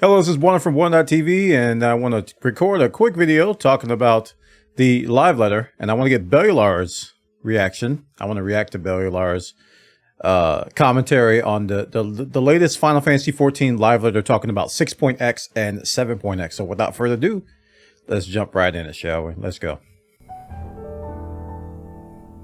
Hello, this is Bwana from Bwana.tv, and I want to record a quick video talking about the live letter, and I want to get Bellular's reaction. I want to react to Bellular's commentary on the latest Final Fantasy XIV live letter talking about 6.x and 7.x. So without further ado, let's jump right in it, shall we? Let's go.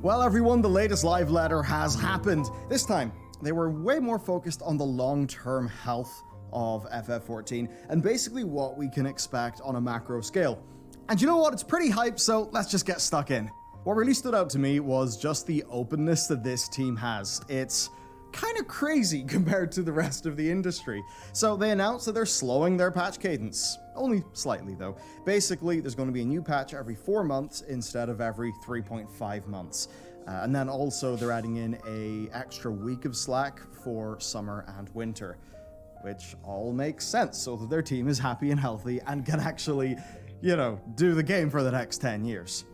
Well, everyone, the latest live letter has happened. This time, they were way more focused on the long-term health of FF14 and basically what we can expect on a macro scale. And you know what? It's pretty hype, so let's just get stuck in. What really stood out to me was just the openness that this team has. It's kind of crazy compared to the rest of the industry. So they announced that they're slowing their patch cadence. Only slightly, though. Basically, there's going to be a new patch every 4 months instead of every 3.5 months. And then also they're adding in an extra week of slack for summer and winter, which all makes sense so that their team is happy and healthy and can actually, you know, do the game for the next 10 years.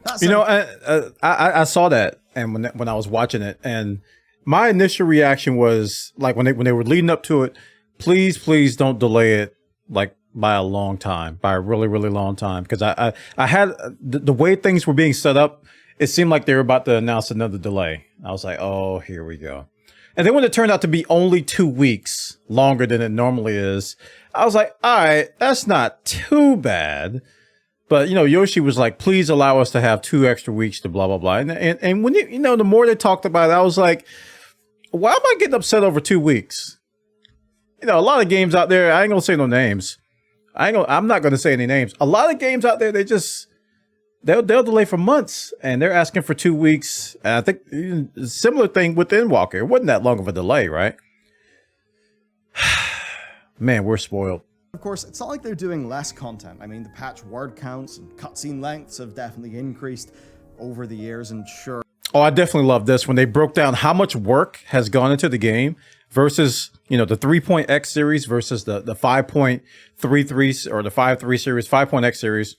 I saw that, and when I was watching it, and my initial reaction was like when they were leading up to it, please don't delay it like by a long time, by a really long time, because I had the way things were being set up, it seemed like they were about to announce another delay. I was like, oh, here we go. And then when it turned out to be only 2 weeks longer than it normally is, I was like, all right, that's not too bad. But, you know, Yoshi was like, please allow us to have 2 extra weeks to blah, blah, blah. And when, you know, the more they talked about it, I was like, why am I getting upset over 2 weeks? You know, a lot of games out there, I ain't gonna say no names. I'm not gonna say any names. A lot of games out there, they'll delay for months, and they're asking for 2 weeks. And I think similar thing with Endwalker. It wasn't that long of a delay, right? Man, we're spoiled. Of course, it's not like they're doing less content. I mean, the patch word counts and cutscene lengths have definitely increased over the years, and sure. Oh, I definitely love this when they broke down how much work has gone into the game versus, you know, the 3.x series versus the 5.33 or the 5.3 series, 5.x series.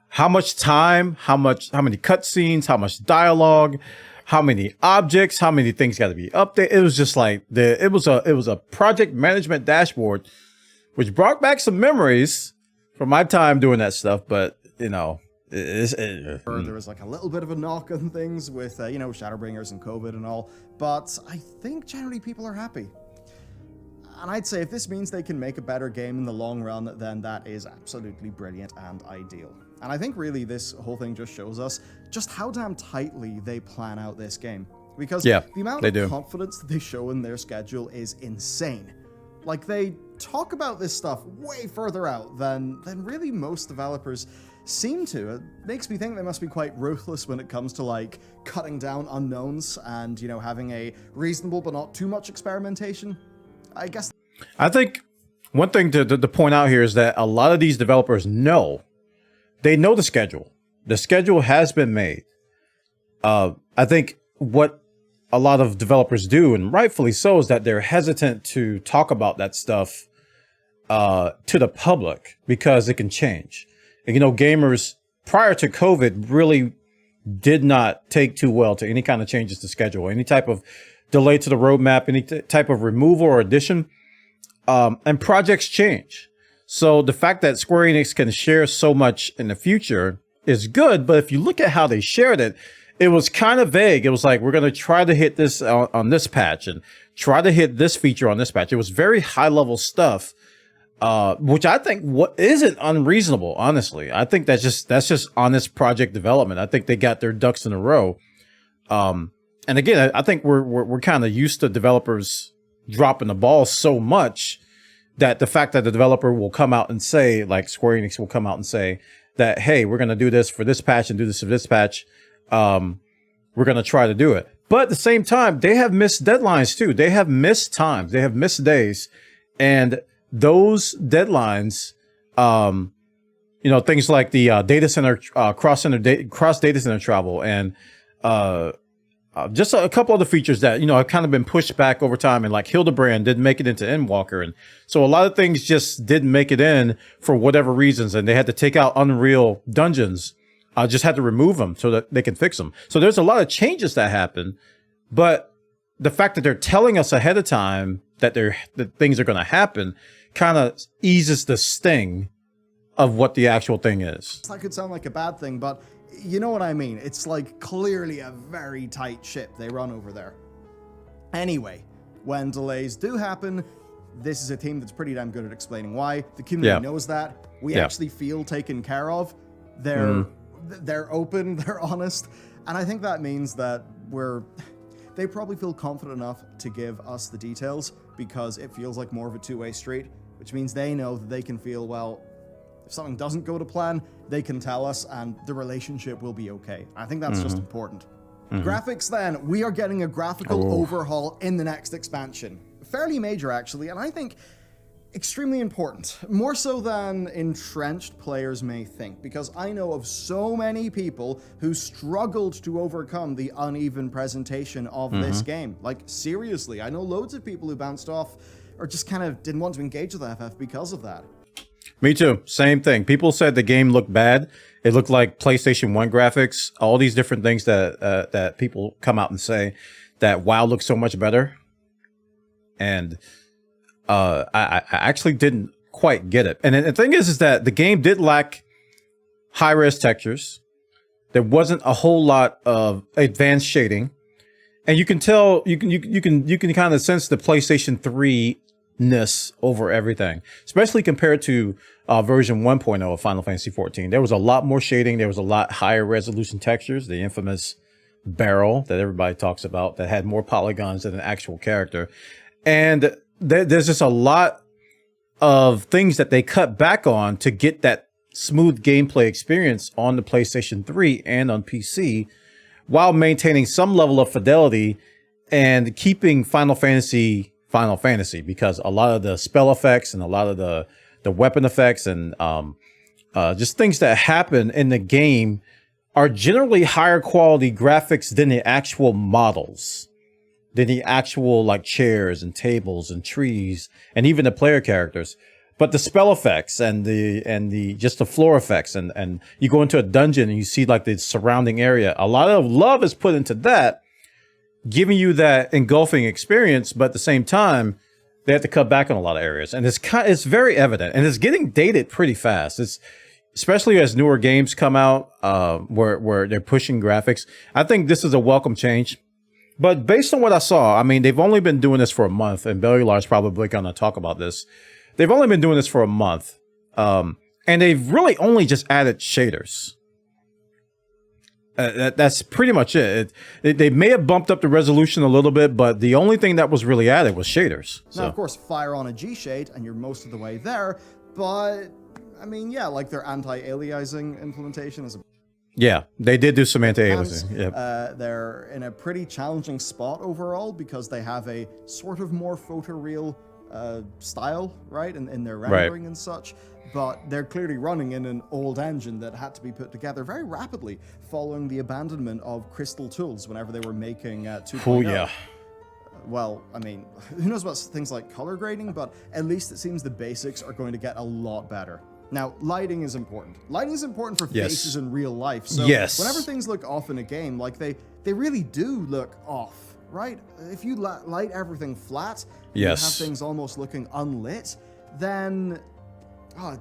How much time, how many cutscenes, how much dialogue, how many objects, how many things got to be updated. It was just like it was a project management dashboard, which brought back some memories from my time doing that stuff. But you know, there was like a little bit of a knock on things with you know, Shadowbringers and COVID and all. But I think generally people are happy. And I'd say if this means they can make a better game in the long run, then that is absolutely brilliant and ideal. And I think really this whole thing just shows us just how damn tightly they plan out this game. Because the amount of confidence that they show in their schedule is insane. Like, they talk about this stuff way further out than really most developers seem to. It makes me think they must be quite ruthless when it comes to, like, cutting down unknowns and, you know, having a reasonable but not too much experimentation. I guess. I think one thing to point out here is that a lot of these developers know. They know the schedule. The schedule has been made. I think what a lot of developers do, and rightfully so, is that they're hesitant to talk about that stuff to the public because it can change. And, you know, gamers prior to COVID really did not take too well to any kind of changes to schedule, any type of delay to the roadmap, any type of removal or addition, and projects change. So the fact that Square Enix can share so much in the future is good, but if you look at how they shared it, it was kind of vague. It was like, we're going to try to hit this on this patch and try to hit this feature on this patch. It was very high level stuff, which I think isn't unreasonable, honestly. I think that's just honest project development. I think they got their ducks in a row. And again, I think we're kind of used to developers dropping the ball so much that the fact that the developer will come out and say, like Square Enix will come out and say that, hey, we're going to do this for this patch and do this for this patch. We're going to try to do it. But at the same time, they have missed deadlines too. They have missed times. They have missed days. And those deadlines, you know, things like the data center, cross data center travel and just a couple other features that, you know, have kind of been pushed back over time, and like Hildebrand didn't make it into Endwalker. And so a lot of things just didn't make it in for whatever reasons. And they had to take out Unreal Dungeons, just had to remove them so that they can fix them. So there's a lot of changes that happen, but the fact that they're telling us ahead of time that things are going to happen kind of eases the sting of what the actual thing is. That could sound like a bad thing, but you know what I mean. It's like clearly a very tight ship they run over there. Anyway, when delays do happen, this is a team that's pretty damn good at explaining why. The community knows that. We actually feel taken care of. They're open, they're honest, and I think that means that they probably feel confident enough to give us the details because it feels like more of a two-way street, which means they know that they can feel, well, if something doesn't go to plan, they can tell us and the relationship will be okay. I think that's just important. Graphics then, we are getting a graphical overhaul in the next expansion. Fairly major actually, and I think extremely important, more so than entrenched players may think, because I know of so many people who struggled to overcome the uneven presentation of this game. Like, seriously, I know loads of people who bounced off or just kind of didn't want to engage with FF because of that. Me too. Same thing. People said the game looked bad. It looked like PlayStation 1 graphics, all these different things that that people come out and say that WoW looks so much better. And I actually didn't quite get it. And the thing is that the game did lack high-res textures. There wasn't a whole lot of advanced shading. And you can tell, you can kind of sense the PlayStation 3-ness over everything, especially compared to version 1.0 of Final Fantasy XIV. There was a lot more shading. There was a lot higher resolution textures, the infamous barrel that everybody talks about that had more polygons than an actual character. And there's just a lot of things that they cut back on to get that smooth gameplay experience on the PlayStation 3 and on PC, while maintaining some level of fidelity and keeping Final Fantasy, because a lot of the spell effects and a lot of the weapon effects and just things that happen in the game are generally higher quality graphics than the actual models, than the actual like chairs and tables and trees and even the player characters. But the spell effects and the just the floor effects and you go into a dungeon and you see like the surrounding area. A lot of love is put into that, giving you that engulfing experience, but at the same time, they have to cut back on a lot of areas. And it's very evident, and it's getting dated pretty fast. It's especially as newer games come out where they're pushing graphics. I think this is a welcome change. But based on what I saw, I mean, they've only been doing this for a month, and Bellular is probably going to talk about this. They've only been doing this for a month, and they've really only just added shaders. That's pretty much it. They may have bumped up the resolution a little bit, but the only thing that was really added was shaders. So. Now, of course, fire on a GShape, and you're most of the way there. But, I mean, yeah, like their anti-aliasing implementation is a... Yeah, they did do some anti-aliasing. Yep. They're in a pretty challenging spot overall because they have a sort of more photoreal style, right, in their rendering and such. But they're clearly running in an old engine that had to be put together very rapidly following the abandonment of Crystal Tools whenever they were making 2.0. Oh, yeah. Well, I mean, who knows about things like color grading, but at least it seems the basics are going to get a lot better. Now, lighting is important. Lighting is important for faces in real life. So whenever things look off in a game, like they really do look off, right? If you light everything flat, you have things almost looking unlit, then... Oh,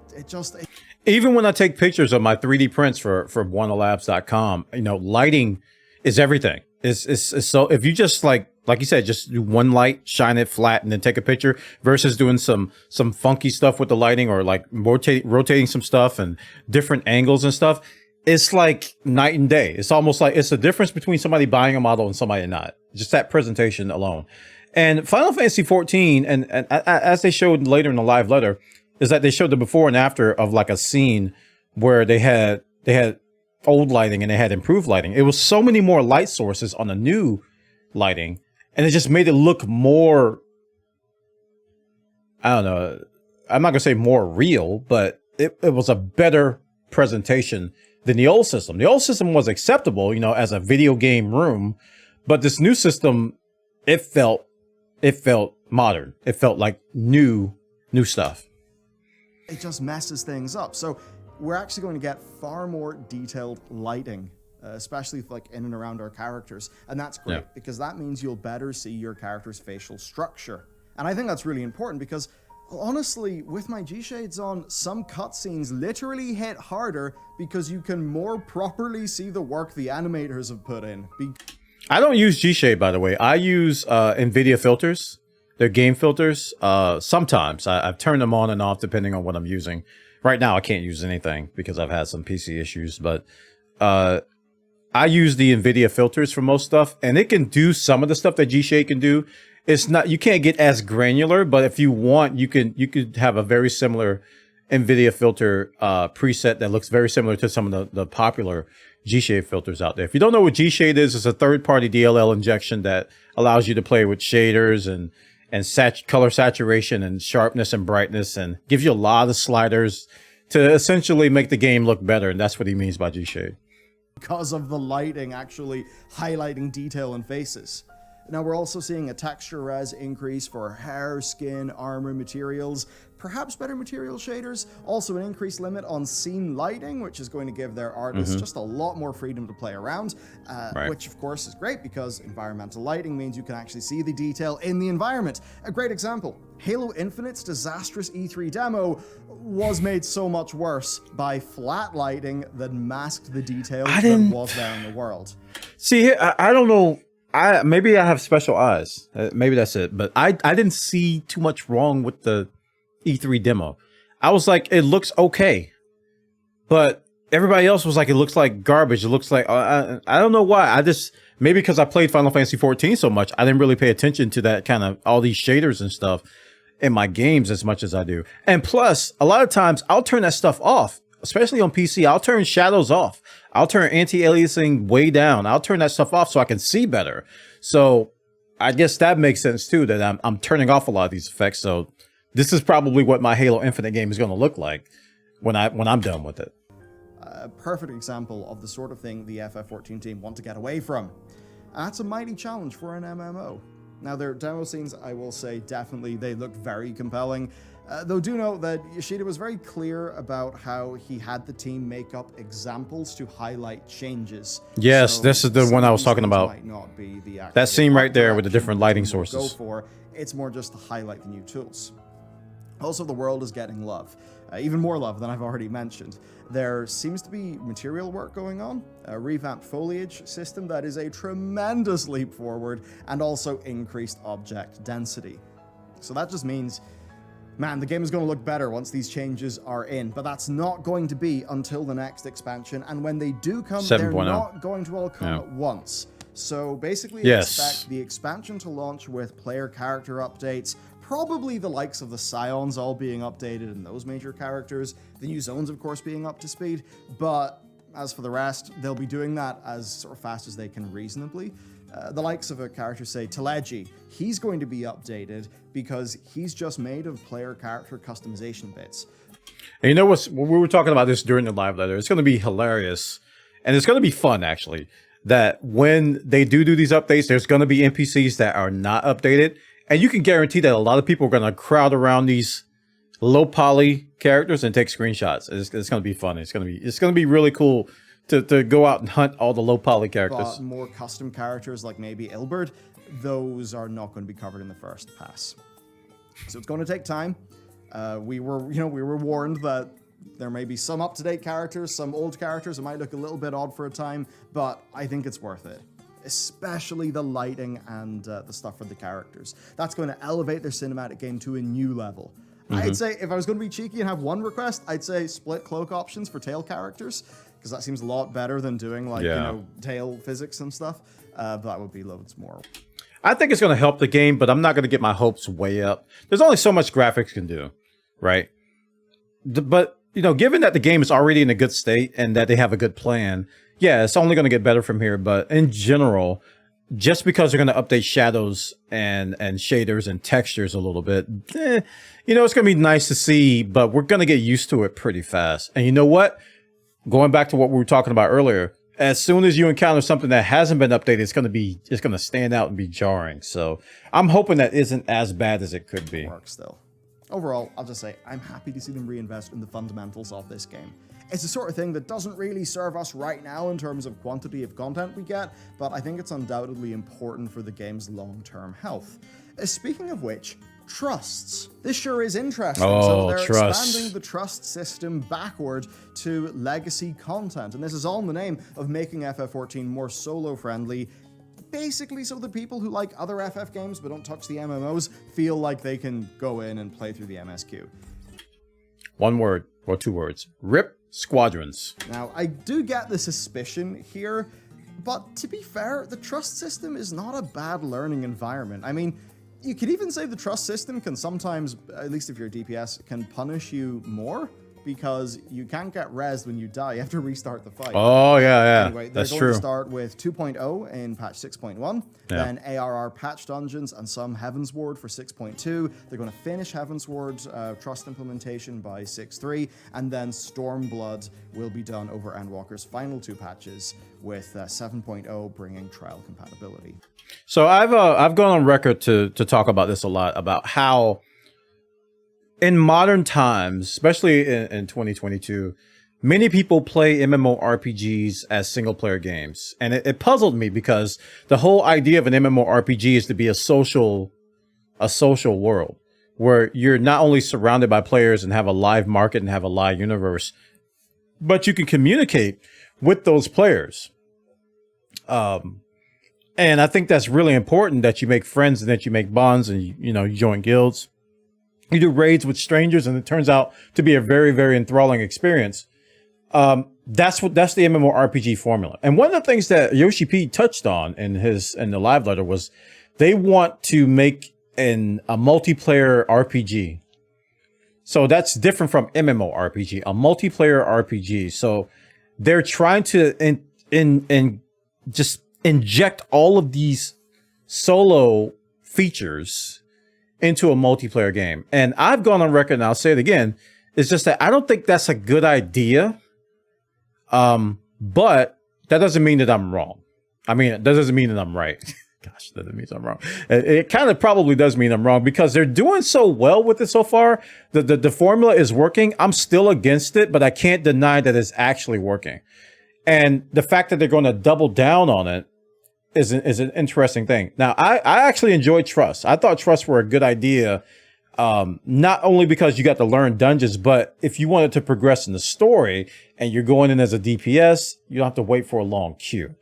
even when I take pictures of my 3D prints for BwanaLabs.com, you know, lighting is everything. It's so if you just like you said, just do one light, shine it flat, and then take a picture versus doing some funky stuff with the lighting or like rotating some stuff and different angles and stuff. It's like night and day. It's almost like it's a difference between somebody buying a model and somebody not. Just that presentation alone. And Final Fantasy XIV, and as they showed later in the live letter, is that they showed the before and after of like a scene where they had old lighting and they had improved lighting. It was so many more light sources on the new lighting, and it just made it look more, I don't know, I'm not gonna say more real, but it was a better presentation than the old system. The old system was acceptable, you know, as a video game room, but this new system, it felt modern. It felt like new stuff. It just messes things up. So we're actually going to get far more detailed lighting, especially like in and around our characters. And that's great because that means you'll better see your character's facial structure. And I think that's really important because Honestly, with my G-Shades on, some cutscenes literally hit harder because you can more properly see the work the animators have put in. I don't use GShape, by the way. I use NVIDIA filters. They're game filters. Sometimes I've turned them on and off depending on what I'm using. Right now, I can't use anything because I've had some PC issues, but I use the NVIDIA filters for most stuff, and it can do some of the stuff that GShape can do. It's not, you can't get as granular, but if you want, you could have a very similar NVIDIA filter preset that looks very similar to some of the popular GShape filters out there. If you don't know what GShape is, it's a third-party DLL injection that allows you to play with shaders and color saturation and sharpness and brightness, and gives you a lot of sliders to essentially make the game look better. And that's what he means by GShape. Because of the lighting actually highlighting detail in faces. Now we're also seeing a texture res increase for hair, skin, armor materials, perhaps better material shaders, also an increased limit on scene lighting, which is going to give their artists just a lot more freedom to play around, which of course is great because environmental lighting means you can actually see the detail in the environment. A great example, Halo Infinite's disastrous E3 demo was made so much worse by flat lighting that masked the detail that was there in the world. See, I don't know. Maybe I have special eyes. Maybe that's it. But I didn't see too much wrong with the E3 demo. I was like, it looks okay. But everybody else was like, it looks like garbage. It looks like, I don't know why. Maybe because I played Final Fantasy 14 so much, I didn't really pay attention to that kind of, all these shaders and stuff in my games as much as I do. And plus, a lot of times I'll turn that stuff off, especially on PC. I'll turn shadows off. I'll turn anti-aliasing way down. I'll turn that stuff off so I can see better. So I guess that makes sense too, that I'm turning off a lot of these effects. So this is probably what my Halo Infinite game is going to look like when I'm done with it. A perfect example of the sort of thing the FF14 team want to get away from. That's a mighty challenge for an MMO. Now, their demo scenes, I will say, definitely, they look very compelling. Though do note that Yoshida was very clear about how he had the team make up examples to highlight changes. Yes, so this is the one I was talking about. Might not be the that scene right there with the different lighting sources. Go for. It's more just to highlight the new tools. Also, the world is getting love. Even more love than I've already mentioned. There seems to be material work going on, a revamped foliage system that is a tremendous leap forward, and also increased object density. So that just means, man, the game is going to look better once these changes are in, but that's not going to be until the next expansion, and when they do come, they're not going to all come at once. So basically, expect the expansion to launch with player character updates, probably the likes of the Scions all being updated and those major characters, the new zones, of course, being up to speed, but as for the rest, they'll be doing that as sort of fast as they can reasonably. The likes of a character, say, Teleji, he's going to be updated because he's just made of player character customization bits. And you know what? We were talking about this during the live letter. It's going to be hilarious, and it's going to be fun, actually, that when they do these updates, there's going to be NPCs that are not updated. And you can guarantee that a lot of people are going to crowd around these low poly characters and take screenshots. It's going to be fun. It's going to be really cool to go out and hunt all the low poly characters. But more custom characters like maybe Ilberd, those are not going to be covered in the first pass. So it's going to take time. We were warned that there may be some up-to-date characters, some old characters. It might look a little bit odd for a time, but I think it's worth it. Especially the lighting and the stuff for the characters. That's going to elevate their cinematic game to a new level. I'd say, if I was going to be cheeky and have one request, I'd say split cloak options for tail characters, because that seems a lot better than doing, like, tail physics and stuff. But that would be loads more. I think it's going to help the game, but I'm not going to get my hopes way up. There's only so much graphics can do, right? But, given that the game is already in a good state and that they have a good plan, yeah, it's only going to get better from here. But in general, just because they're going to update shadows and shaders and textures a little bit, it's going to be nice to see, but we're going to get used to it pretty fast. And you know what? Going back to what we were talking about earlier, as soon as you encounter something that hasn't been updated, it's going to stand out and be jarring. So I'm hoping that isn't as bad as it could be. Work still. Overall, I'll just say I'm happy to see them reinvest in the fundamentals of this game. It's the sort of thing that doesn't really serve us right now in terms of quantity of content we get, but I think it's undoubtedly important for the game's long-term health. Speaking of which, trusts. This sure is interesting. Oh, so they're trust. expanding the trust system backward to legacy content. And this is all in the name of making FF14 more solo-friendly, basically so that people who like other FF games but don't touch the MMOs feel like they can go in and play through the MSQ. One word, or two words. RIP Squadrons. Now, I do get the suspicion here, but to be fair, the trust system is not a bad learning environment. I mean, you could even say the trust system can sometimes, at least if you're a DPS, can punish you more because you can't get rezzed when you die. You have to restart the fight. Oh, yeah. Anyway, That's they're true. going to start with 2.0 in patch 6.1, then ARR patch dungeons and some Heavensward for 6.2. They're going to finish Heavensward trust implementation by 6.3, and then Stormblood will be done over Endwalker's final two patches, with 7.0 bringing trial compatibility. So I've gone on record to talk about this a lot, about how in modern times, especially in 2022, many people play MMORPGs as single-player games. And it puzzled me because the whole idea of an MMORPG is to be a social world where you're not only surrounded by players and have a live market and have a live universe, but you can communicate with those players. And I think that's really important, that you make friends and that you make bonds and, you join guilds. You do raids with strangers, and it turns out to be a very, very enthralling experience. That's the MMORPG formula. And one of the things that Yoshi P touched on in the live letter was they want to make a multiplayer RPG. So that's different from MMORPG, a multiplayer RPG. So they're trying to just inject all of these solo features into a multiplayer game. And I've gone on record, and I'll say it again, it's just that I don't think that's a good idea. But that doesn't mean that I'm wrong. I mean, that doesn't mean that I'm right. Gosh, that means I'm wrong. It kind of probably does mean I'm wrong, because they're doing so well with it so far. The formula is working. I'm still against it, but I can't deny that it's actually working. And the fact that they're going to double down on it is an interesting thing. Now, I actually enjoyed Trust. I thought Trust were a good idea, not only because you got to learn dungeons, but if you wanted to progress in the story and you're going in as a DPS, you don't have to wait for a long queue.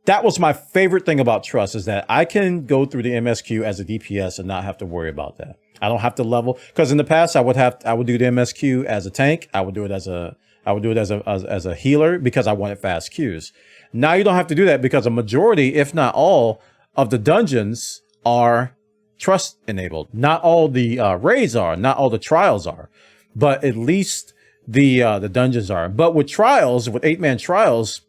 That was my favorite thing about Trust, is that I can go through the MSQ as a DPS and not have to worry about that. I don't have to level, because in the past I would do the MSQ as a tank. I would do it as a healer because I wanted fast queues. Now you don't have to do that, because a majority, if not all, of the dungeons are Trust enabled. Not all the raids are, not all the trials are, but at least the dungeons are. But with trials, with 8-man trials,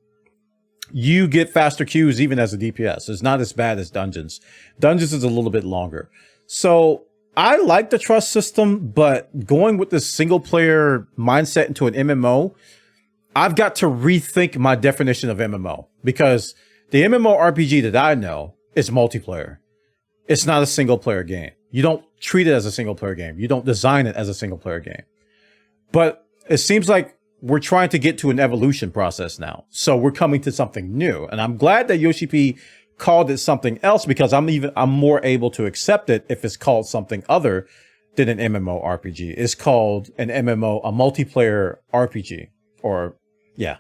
you get faster queues even as a DPS. It's not as bad as dungeons. Dungeons is a little bit longer. So I like the Trust system, but going with this single player mindset into an MMO, I've got to rethink my definition of MMO, because the MMORPG that I know is multiplayer. It's not a single player game. You don't treat it as a single player game. You don't design it as a single player game. But it seems like we're trying to get to an evolution process now. So we're coming to something new. And I'm glad that Yoshi P called it something else, because I'm more able to accept it if it's called something other than an MMORPG. It's called an MMO, a multiplayer RPG, or yeah.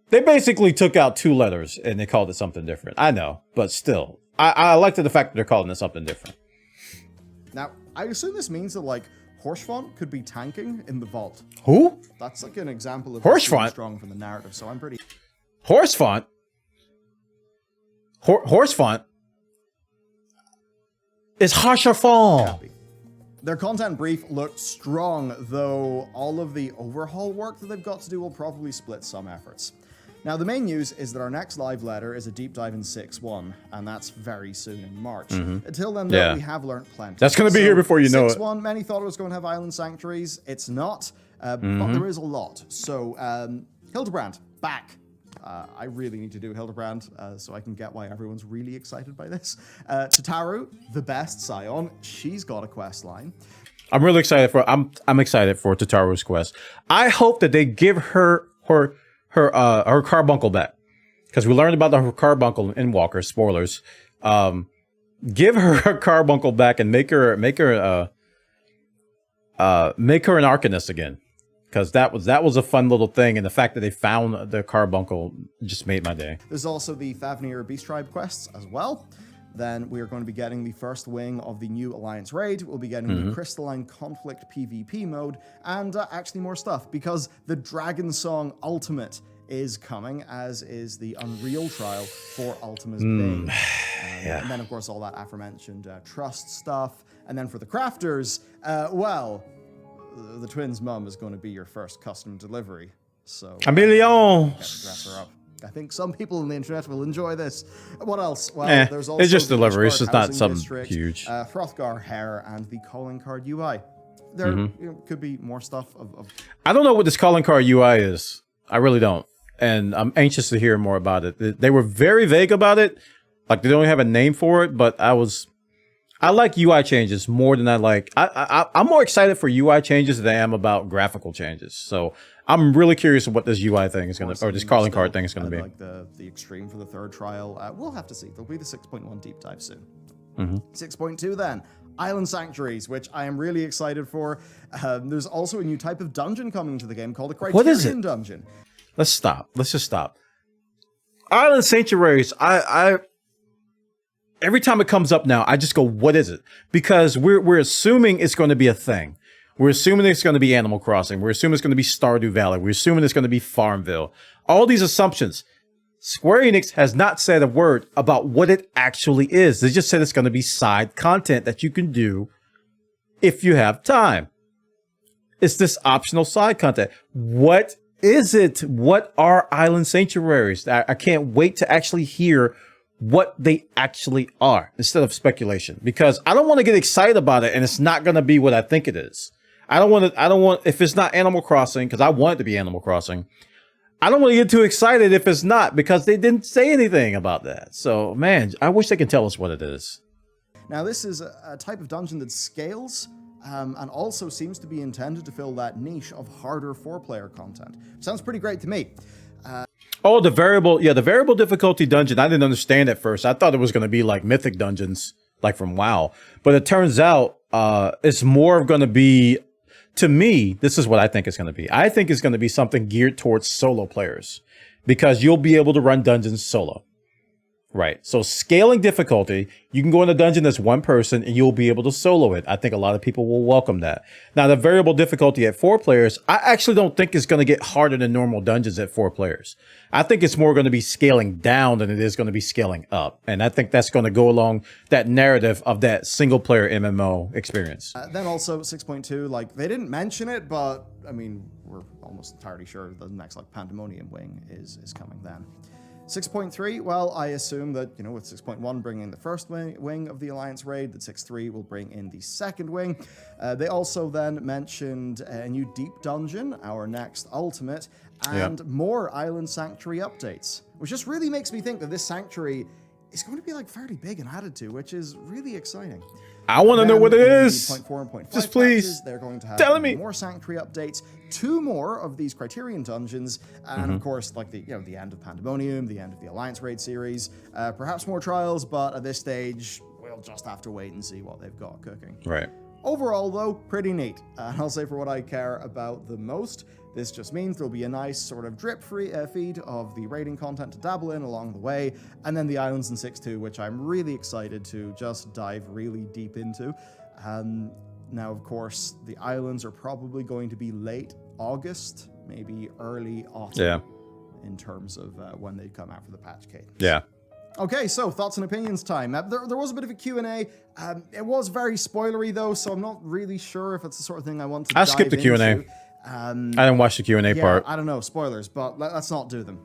They basically took out 2 letters and they called it something different. I know, but still, I like the fact that they're calling it something different. Now, I assume this means that, like, Horsefont could be tanking in the vault. Who? That's like an example of Horsefont? strong from the narrative, so I'm pretty... Horsefont? Horsefont is Harsherfont. happy. Their content brief looked strong, though all of the overhaul work that they've got to do will probably split some efforts. Now, the main news is that our next live letter is a deep dive in 6.1, and that's very soon in March. Until then, though, we have learned plenty. That's going to be here before you know it. 6.1, many thought it was going to have island sanctuaries. It's not, but there is a lot. So, Hildebrand, back. I really need to do Hildebrand, so I can get why everyone's really excited by this. Tataru, the best Scion, she's got a quest line. I'm really excited for. I'm excited for Tataru's quest. I hope that they give her carbuncle back, because we learned about her carbuncle in Walker. Spoilers. Give her her carbuncle back and make her an Arcanist again, because that was a fun little thing, and the fact that they found the carbuncle just made my day. There's also the Favnir Beast Tribe quests as well. Then we are going to be getting the first wing of the new Alliance raid. We'll be getting the Crystalline Conflict PvP mode, and actually more stuff, because the Dragon Song Ultimate is coming, as is the Unreal trial for Ultima's Bane. And then, of course, all that aforementioned trust stuff. And then for the crafters, well, the twins' mum is going to be your first custom delivery. So, a million. Dress her up. I think some people on the internet will enjoy this. What else? Well, there's also it's just delivery. It's just not Housing something District, huge. Hrothgar Hair, and the calling card UI. There could be more stuff of. I don't know what this calling card UI is. I really don't. And I'm anxious to hear more about it. They were very vague about it. Like, they don't have a name for it, but I like UI changes more than I like. I'm more excited for UI changes than I am about graphical changes. So I'm really curious what this UI thing is going to, or this calling card thing is going to be. Like the extreme for the third trial. We'll have to see. There'll be the 6.1 deep dive soon. 6.2 then. Island Sanctuaries, which I am really excited for. There's also a new type of dungeon coming to the game called a Criterion Dungeon. Let's stop. Let's just stop. Island Sanctuaries, I every time it comes up now, I just go, what is it? Because we're assuming it's going to be a thing. We're assuming it's going to be Animal Crossing. We're assuming it's going to be Stardew Valley. We're assuming it's going to be Farmville. All these assumptions. Square Enix has not said a word about what it actually is. They just said it's going to be side content that you can do if you have time. It's this optional side content. What is it? What are Island Sanctuaries? I can't wait to actually hear what they actually are instead of speculation, because I don't want to get excited about it and it's not going to be what I think it is. I don't want, if it's not Animal Crossing, because I want it to be Animal Crossing, I don't want to get too excited if it's not, because they didn't say anything about that. So, man, I wish they could tell us what it is. Now, this is a type of dungeon that scales, and also seems to be intended to fill that niche of harder 4-player content. Sounds pretty great to me. Oh, the variable difficulty dungeon. I didn't understand at first. I thought it was going to be like mythic dungeons, like from WoW. But it turns out it's more going to be, to me, this is what I think it's going to be. I think it's going to be something geared towards solo players, because you'll be able to run dungeons solo. Right. So scaling difficulty, you can go in a dungeon that's one person and you'll be able to solo it. I think a lot of people will welcome that. Now, the variable difficulty at 4 players, I actually don't think it's going to get harder than normal dungeons at 4 players. I think it's more going to be scaling down than it is going to be scaling up. And I think that's going to go along that narrative of that single player MMO experience. Then also 6.2, like, they didn't mention it, but I mean, we're almost entirely sure the next like Pandemonium wing is coming then. 6.3, well, I assume that, you know, with 6.1 bringing in the first wing of the Alliance raid, that 6.3 will bring in the second wing. They also then mentioned a new deep dungeon, our next ultimate, and more Island Sanctuary updates, which just really makes me think that this sanctuary is going to be like fairly big and added to, which is really exciting. I want to know what it is. 0.4 and 0.5 just please. Patches, they're going to have more sanctuary updates, 2 more of these Criterion dungeons, and of course, like the end of Pandemonium, the end of the Alliance raid series, perhaps more trials, but at this stage, we'll just have to wait and see what they've got cooking. Right. Overall, though, pretty neat. And I'll say for what I care about the most, this just means there'll be a nice sort of drip feed of the raiding content to dabble in along the way, and then the islands in 6.2, which I'm really excited to just dive really deep into. Now, of course, the islands are probably going to be late August, maybe early autumn, in terms of when they come out for the patch cadence. Yeah. Okay, so thoughts and opinions time. There was a bit of a Q&A. It was very spoilery, though, so I'm not really sure if it's the sort of thing I want to dive into. I skipped the Q&A. I didn't watch the Q&A part. I don't know, spoilers, but let's not do them.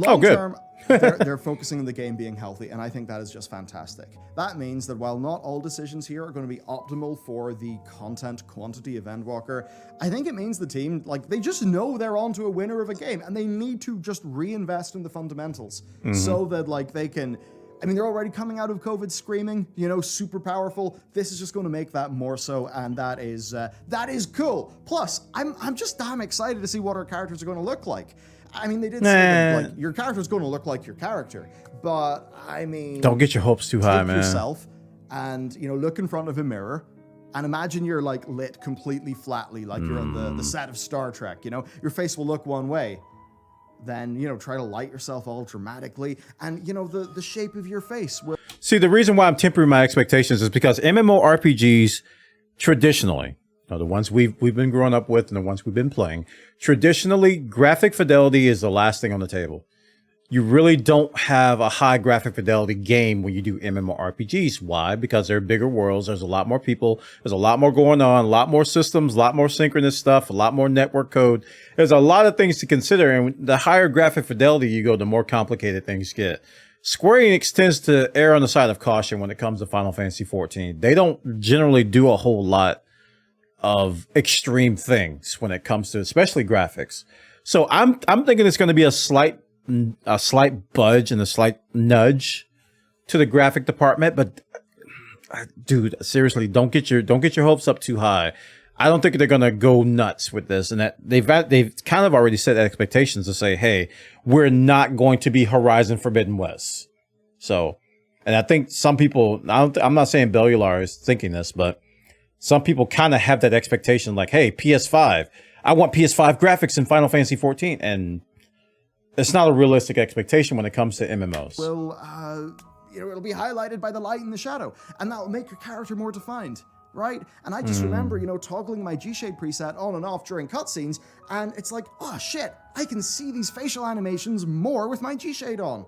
Oh, good. Long term, they're focusing on the game being healthy, and I think that is just fantastic. That means that while not all decisions here are going to be optimal for the content quantity of Endwalker, I think it means the team, like, they just know they're onto a winner of a game, and they need to just reinvest in the fundamentals so that, like, they can... I mean, they're already coming out of COVID screaming, you know, super powerful. This is just going to make that more so, and that is cool. Plus, I'm just damn excited to see what our characters are going to look like. I mean, they did say that, like, your character's going to look like your character, but I mean, don't get your hopes too high, man. Yourself and, you know, look in front of a mirror and imagine you're like lit completely flatly, like you're on the set of Star Trek, you know, your face will look one way. Then, you know, try to light yourself all dramatically, and, you know, the shape of your face will... See, the reason why I'm tempering my expectations is because MMORPGs, traditionally, the ones we've been growing up with and the ones we've been playing, traditionally, graphic fidelity is the last thing on the table. You really don't have a high graphic fidelity game when you do MMORPGs. Why? Because they're bigger worlds. There's a lot more people. There's a lot more going on, a lot more systems, a lot more synchronous stuff, a lot more network code. There's a lot of things to consider. And the higher graphic fidelity you go, the more complicated things get. Square Enix tends to err on the side of caution when it comes to Final Fantasy XIV. They don't generally do a whole lot of extreme things when it comes to, especially graphics. So I'm thinking it's going to be a slight budge and a slight nudge to the graphic department, but dude, seriously, don't get your hopes up too high. I don't think they're going to go nuts with this, and that they've kind of already set expectations to say, hey, we're not going to be Horizon Forbidden West. So, and I think some people, I'm not saying Bellular is thinking this, but some people kind of have that expectation, like, hey, PS5, I want PS5 graphics in Final Fantasy XIV, and it's not a realistic expectation when it comes to MMOs. Well, you know, it'll be highlighted by the light and the shadow, and that'll make your character more defined, right? And I just remember, you know, toggling my GShape preset on and off during cutscenes, and it's like, oh shit, I can see these facial animations more with my GShape on.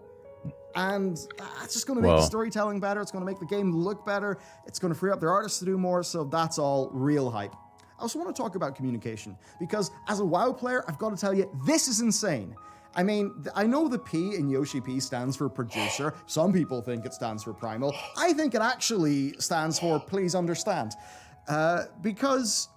And that's just going to make the storytelling better. It's going to make the game look better. It's going to free up their artists to do more. So that's all real hype. I also want to talk about communication, because as a WoW player, I've got to tell you, this is insane. I mean, I know the P in Yoshi P stands for producer. Some people think it stands for primal. I think it actually stands for please understand. Because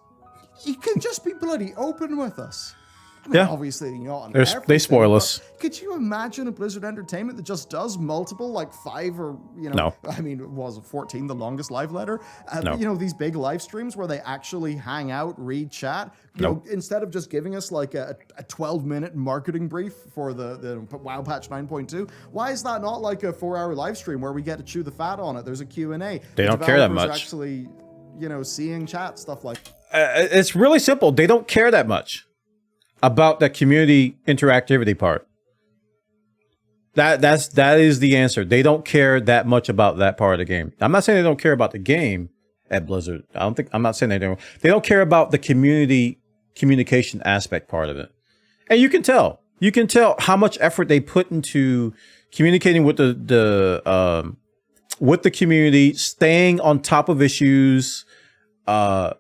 you can just be bloody open with us. I mean, obviously, you know, they spoil us. Could you imagine a Blizzard Entertainment that just does multiple, like 5 or, you know, I mean, was it 14 the longest live letter? You know, these big live streams where they actually hang out, read chat, you know, instead of just giving us like a 12-minute marketing brief for the WoW patch 9.2. Why is that not like a 4-hour live stream where we get to chew the fat on it? There's a Q&A. They don't care that much. Actually, you know, seeing chat, stuff like it's really simple. They don't care that much about the community interactivity part. That is the answer. They don't care that much about that part of the game. I'm not saying they don't care about the game at Blizzard. I'm not saying they don't. They don't care about the communication aspect part of it. And you can tell. You can tell how much effort they put into communicating with the community, staying on top of issues,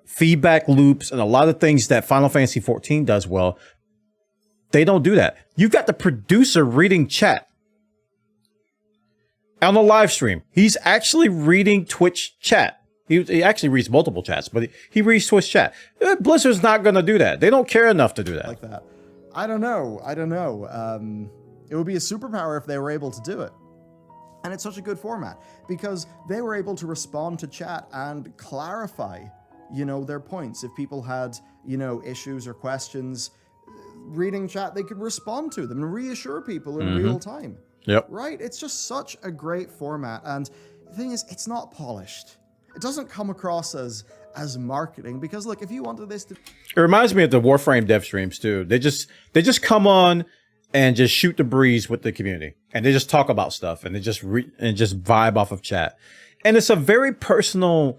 feedback loops, and a lot of things that Final Fantasy XIV does well. They don't do that. You've got the producer reading chat on a live stream. He's actually reading Twitch chat. He actually reads multiple chats, but he reads Twitch chat. Blizzard's not going to do that. They don't care enough to do that. Like that. I don't know. It would be a superpower if they were able to do it. And it's such a good format because they were able to respond to chat and clarify, you know, their points. If people had, you know, issues or questions, reading chat, they could respond to them and reassure people in real time. Yep. Right? It's just such a great format. And the thing is, it's not polished. It doesn't come across as marketing because, look, if you wanted this to... It reminds me of the Warframe dev streams, too. They just come on and just shoot the breeze with the community. And they just talk about stuff and they just vibe off of chat. And it's a very personal,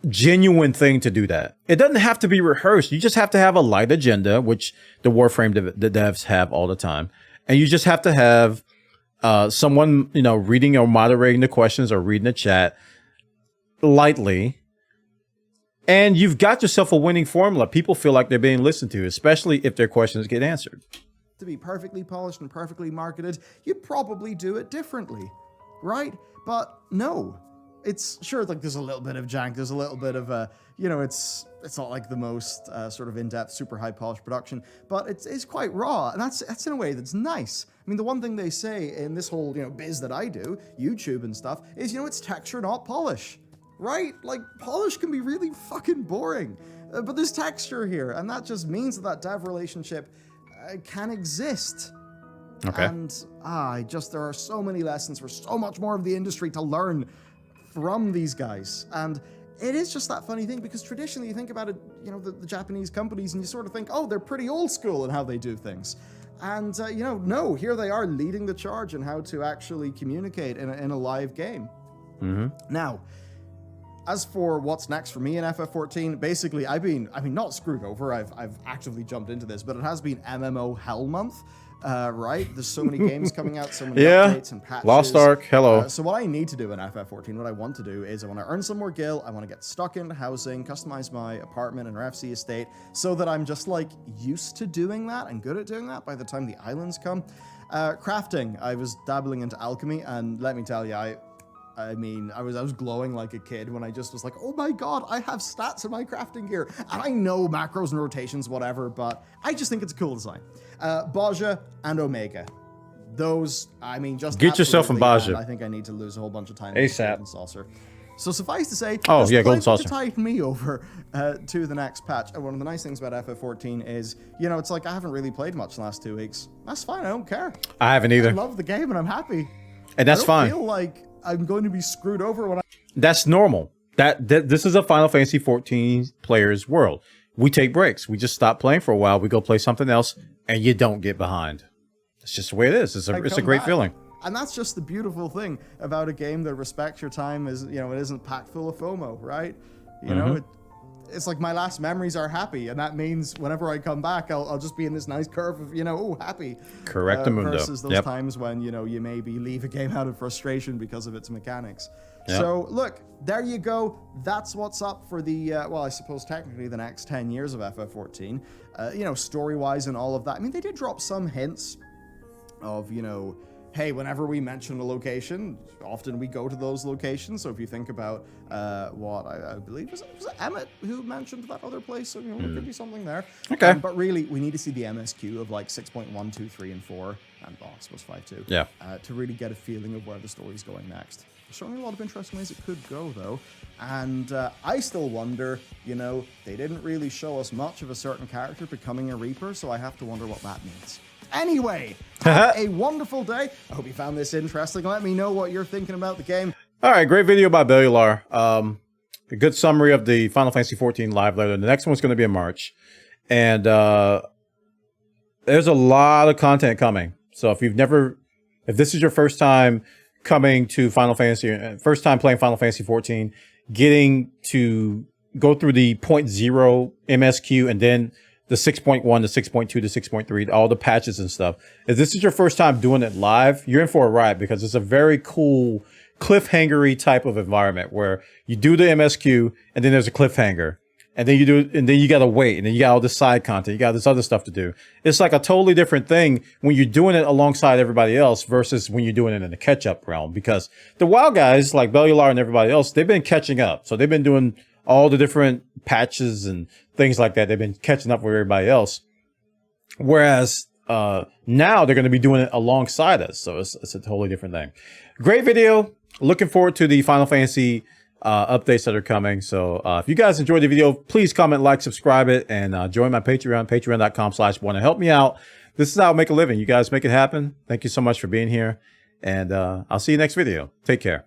genuine thing to do that. It doesn't have to be rehearsed. You just have to have a light agenda, which the Warframe the devs have all the time. And you just have to have someone, you know, reading or moderating the questions or reading the chat lightly. And you've got yourself a winning formula. People feel like they're being listened to, especially if their questions get answered. To be perfectly polished and perfectly marketed, you'd probably do it differently, right? But no. It's sure, like, there's a little bit of jank, there's a little bit of you know, it's not like the most sort of in-depth, super high polished production, but it's quite raw, and that's in a way that's nice. I mean, the one thing they say in this whole, you know, biz that I do, YouTube and stuff, is, you know, it's texture, not polish, right? Like, polish can be really fucking boring, but there's texture here, and that just means that dev relationship, can exist. Okay. And there are so many lessons for so much more of the industry to learn from these guys. And it is just that funny thing, because traditionally you think about it, you know, the Japanese companies, and you sort of think, oh, they're pretty old school in how they do things. And, you know, no, here they are leading the charge in how to actually communicate in a live game. Now, as for what's next for me in FF14, basically, not screwed over. I've actively jumped into this, but it has been MMO Hell Month. Right? There's so many games coming out, so many updates and patches. Lost Ark, hello. So what I need to do in FF14, what I want to do is I want to earn some more gil, I want to get stuck into housing, customize my apartment and RFC estate, so that I'm just like used to doing that and good at doing that by the time the islands come. Crafting, I was dabbling into alchemy, and let me tell you, I was glowing like a kid when I just was like, oh my god, I have stats in my crafting gear. And I know macros and rotations, whatever, but I just think it's a cool design. Baja and Omega. Those, just get yourself in Baja. I think I need to lose a whole bunch of time ASAP. Golden Saucer. So suffice to say, Golden Saucer to tide me over to the next patch. And one of the nice things about FF14 is, you know, it's like I haven't really played much the last 2 weeks. That's fine, I don't care. I haven't either. I love the game and I'm happy. And that's fine. I don't feel like I'm going to be screwed over when That's normal. This is a Final Fantasy 14 player's world. We take breaks. We just stop playing for a while. We go play something else, and you don't get behind. It's just the way it is. It's a great feeling. And that's just the beautiful thing about a game that respects your time. Is, you know, it isn't packed full of FOMO, right? You know, it's like my last memories are happy, and that means whenever I come back, I'll just be in this nice curve of, you know, happy. Correct, Mundo. Versus those times when, you know, you maybe leave a game out of frustration because of its mechanics. Yep. So, look, there you go. That's what's up for the, well, I suppose technically the next 10 years of FF14. You know, story-wise and all of that. I mean, they did drop some hints of, you know, hey, whenever we mention a location, often we go to those locations. So if you think about what I believe, was it Emmett who mentioned that other place? So, you know, there could be something there. Okay. But really, we need to see the MSQ of like 6.1, 2, 3, and 4, and I suppose 5 too. Yeah. To really get a feeling of where the story's going next. There's certainly a lot of interesting ways it could go, though. And I still wonder, you know, they didn't really show us much of a certain character becoming a Reaper, so I have to wonder what that means. Anyway, have a wonderful day. I hope you found this interesting. Let me know what you're thinking about the game. All right, great video by Bellular. A good summary of the Final Fantasy 14 live letter. The next one's going to be in March. And there's a lot of content coming. So if this is your first time coming to Final Fantasy, first time playing Final Fantasy 14, getting to go through the 0.0 MSQ and then the 6.1, the 6.2, the 6.3, all the patches and stuff. If this is your first time doing it live, you're in for a ride, because it's a very cool cliffhangery type of environment where you do the MSQ and then there's a cliffhanger. And then you gotta wait, and then you got all this side content, you got this other stuff to do. It's like a totally different thing when you're doing it alongside everybody else versus when you're doing it in the catch-up realm. Because the WoW guys, like Bellular and everybody else, they've been catching up. So they've been doing all the different patches and things like that. They've been catching up with everybody else. Whereas now they're going to be doing it alongside us. So it's a totally different thing. Great video. Looking forward to the Final Fantasy updates that are coming. So if you guys enjoyed the video, please comment, like, subscribe it, and join my Patreon, patreon.com/Bwana. Help me out. This is how I make a living. You guys make it happen. Thank you so much for being here. And I'll see you next video. Take care.